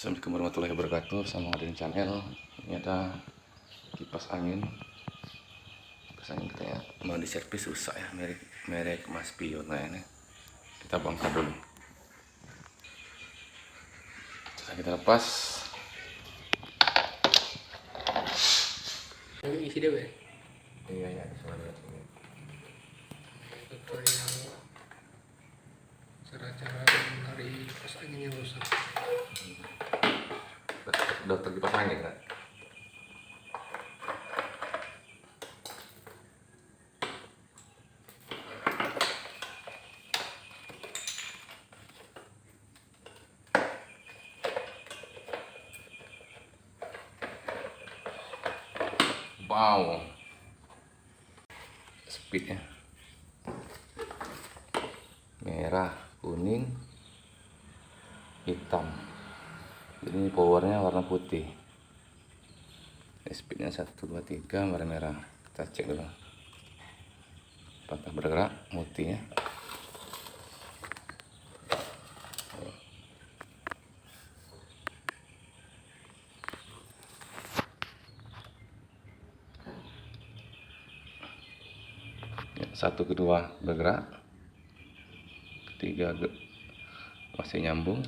Assalamualaikum warahmatullahi wabarakatuh. Sama Adin channel. Ini ada kipas angin. Kipas angin katanya mau diservis rusak ya, merek Mas Pion. Nah ini kita bongkar dulu. Setelah kita lepas, isi dia ya? iya ya, soalnya tutorial cara-cara dari kipas angin yang rusak. dokter kipas angin kan. Wow, speednya merah, kuning, hitam. Ini powernya warna putih. Speednya 1, 2, 3, warna merah. Kita cek dulu apakah bergerak multinya. Satu kedua bergerak, ketiga masih nyambung,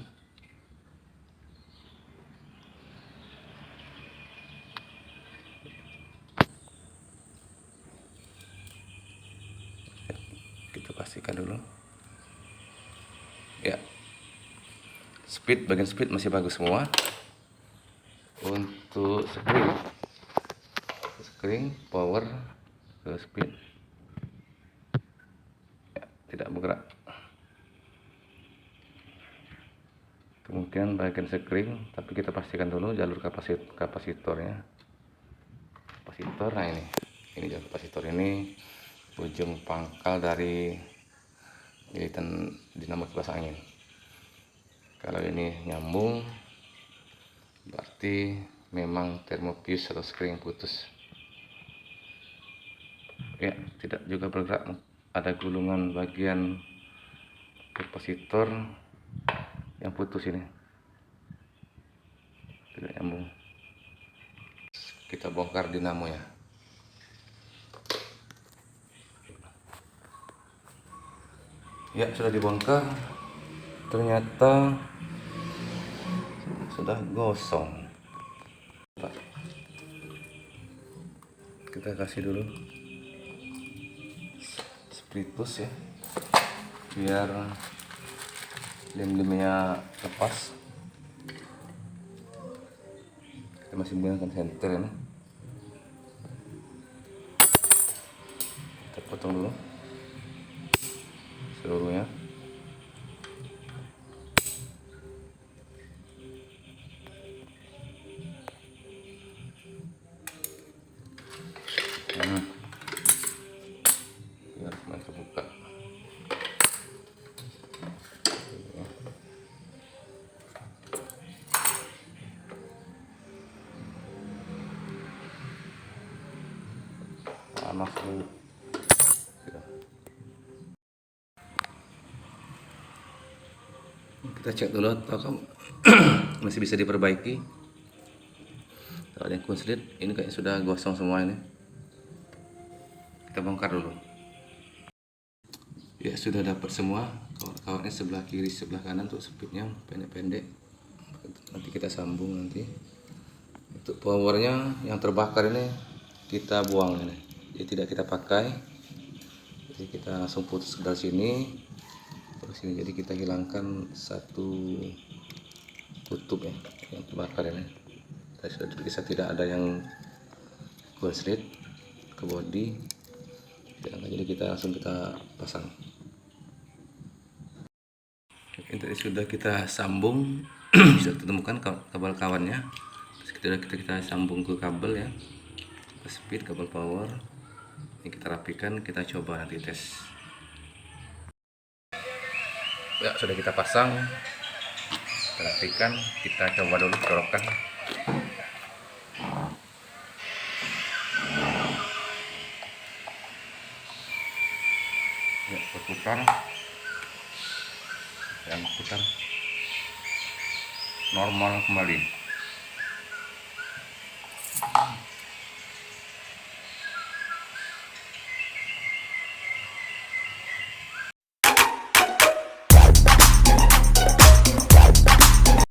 kita pastikan dulu ya. Bagian speed masih bagus semua. Untuk screen power ke speed ya, tidak bergerak. Kemungkinan bagian screen, tapi kita pastikan dulu jalur kapasitornya. Nah ini jalur kapasitor, ini ujung pangkal dari lilitan dinamo kipas angin. Kalau ini nyambung berarti memang termofuse atau screen putus ya. Tidak juga bergerak, ada gulungan bagian kapasitor yang putus, ini tidak nyambung. Kita bongkar dinamonya. Ya, sudah dibongkar, ternyata sudah gosong. Kita kasih dulu spritus ya, biar lem-lemnya lepas. Kita masih menggunakan senter ini. Kita potong dulu seluruhnya. Biar semuanya terbuka. Panas dulu. Kita cek dulu apakah masih bisa diperbaiki. Kalau ada yang konslet, ini kayaknya sudah gosong semua ini. Kita bongkar dulu. Ya, sudah dapat semua. Kawatnya sebelah kiri, sebelah kanan untuk speednya pendek-pendek. Nanti kita sambung nanti. Untuk powernya yang terbakar ini kita buang ini. Jadi tidak kita pakai. Jadi kita langsung putus dari sini. Terus sini, jadi kita hilangkan satu kutub ya yang terbakar ini. Kita sudah bisa tidak ada yang konslet ke bodi. Jadi kita langsung pasang. Ini tadi sudah kita sambung, sudah ditemukan kabel kawannya. Kita sambung ke kabel ya, ke speed, kabel power. Ini kita rapikan, kita coba nanti tes. Ya, sudah kita pasang, kita rapikan, kita coba dulu colokan. Ya, berputar, yang putar. normal kembali.